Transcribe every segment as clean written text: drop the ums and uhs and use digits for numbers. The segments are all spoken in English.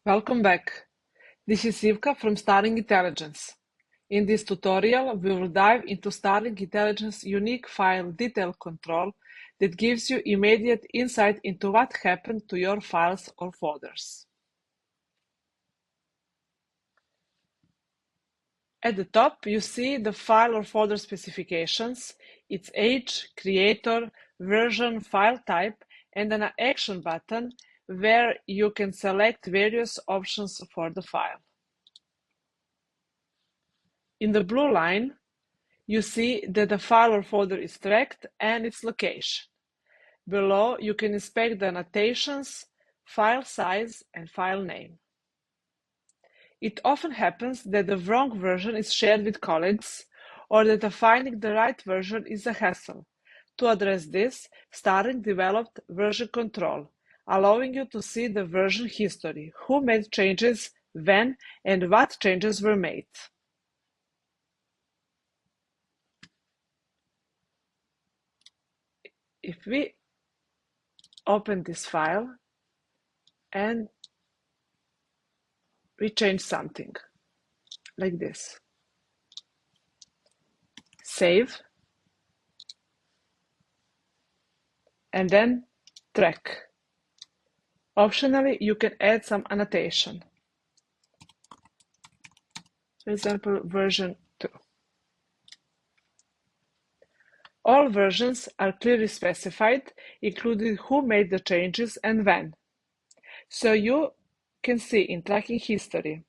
Welcome back. This is Ivka from Starling Intelligence. In this tutorial, we will dive into Starling Intelligence's unique file detail control that gives you immediate insight into what happened to your files or folders. At the top, you see the file or folder specifications, its age, creator, version, file type, and an action button where you can select various options for the file. In the blue line, you see that the file or folder is tracked and its location. Below, you can inspect the annotations, file size, and file name. It often happens that the wrong version is shared with colleagues, or that finding the right version is a hassle. To address this, Starling developed version control, allowing you to see the version history, who made changes, when, and what changes were made. If we open this file and we change something like this. Save, and then track. Optionally, you can add some annotation. For example, version 2. All versions are clearly specified, including who made the changes and when. So you can see in tracking history,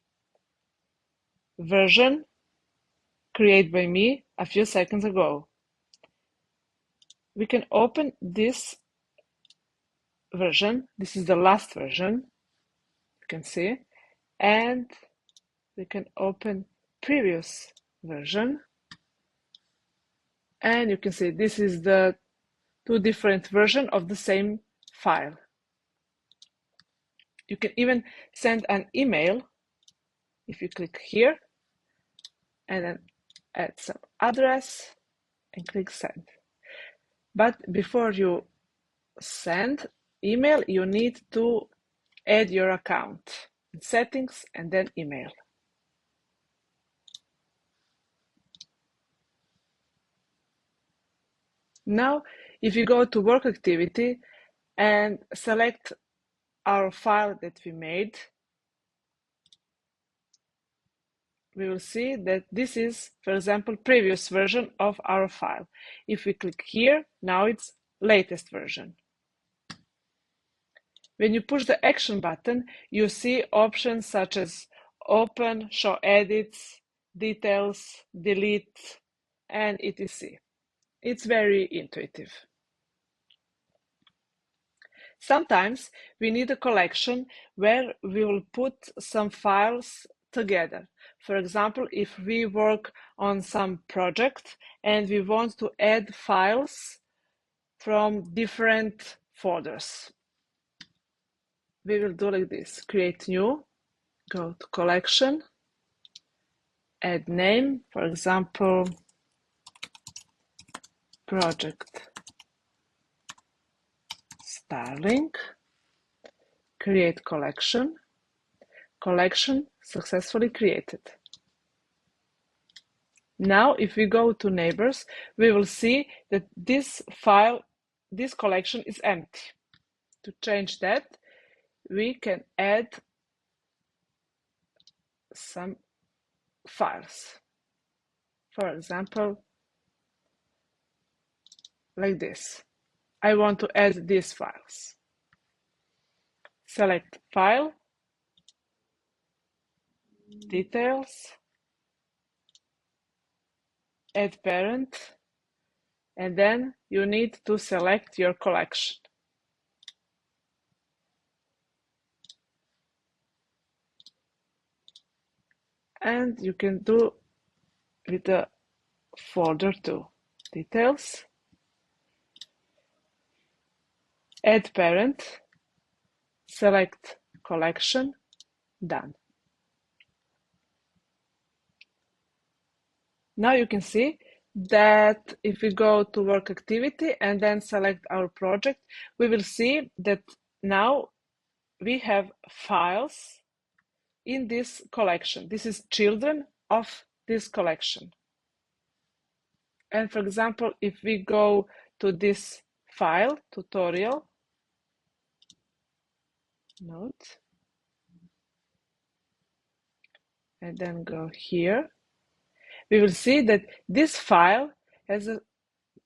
version created by me a few seconds ago. We can open this version. This is the last version, you can see, and we can open previous version, and you can see this is the two different versions of the same file. You can even send an email if you click here and then add some address and click send. But before you send email, you need to add your account in settings and then email. Now, if you go to work activity and select our file that we made, we will see that this is, for example, previous version of our file. If we click here, now it's latest version. When you push the action button, you see options such as open, show edits, details, delete, and etc. It's very intuitive. Sometimes we need a collection where we will put some files together. For example, if we work on some project and we want to add files from different folders, we will do like this. Create new, go to collection, add name, for example, project Starling, create collection, collection successfully created. Now, if we go to neighbors, we will see that this file, this collection is empty. To change that, we can add some files. For example, like this. I want to add these files. Select File, Details, Add Parent, and then you need to select your collection. And you can do with the folder too. Details, Add Parent, select Collection, done. Now you can see that if we go to work activity and then select our project, we will see that now we have files in this collection. This is children of this collection. And for example, if we go to this file, tutorial, note, and then go here, we will see that this file has a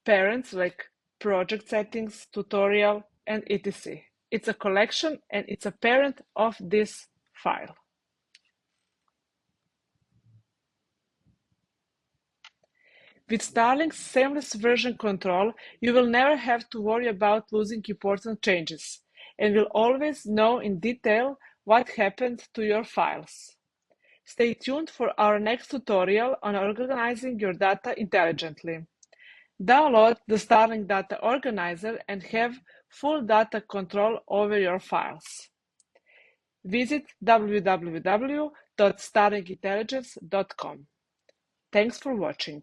parents like project settings, tutorial, and etc. It's a collection and it's a parent of this file. With Starling's seamless version control, you will never have to worry about losing important changes, and will always know in detail what happened to your files. Stay tuned for our next tutorial on organizing your data intelligently. Download the Starling Data Organizer and have full data control over your files. Visit www.starlingintelligence.com. Thanks for watching.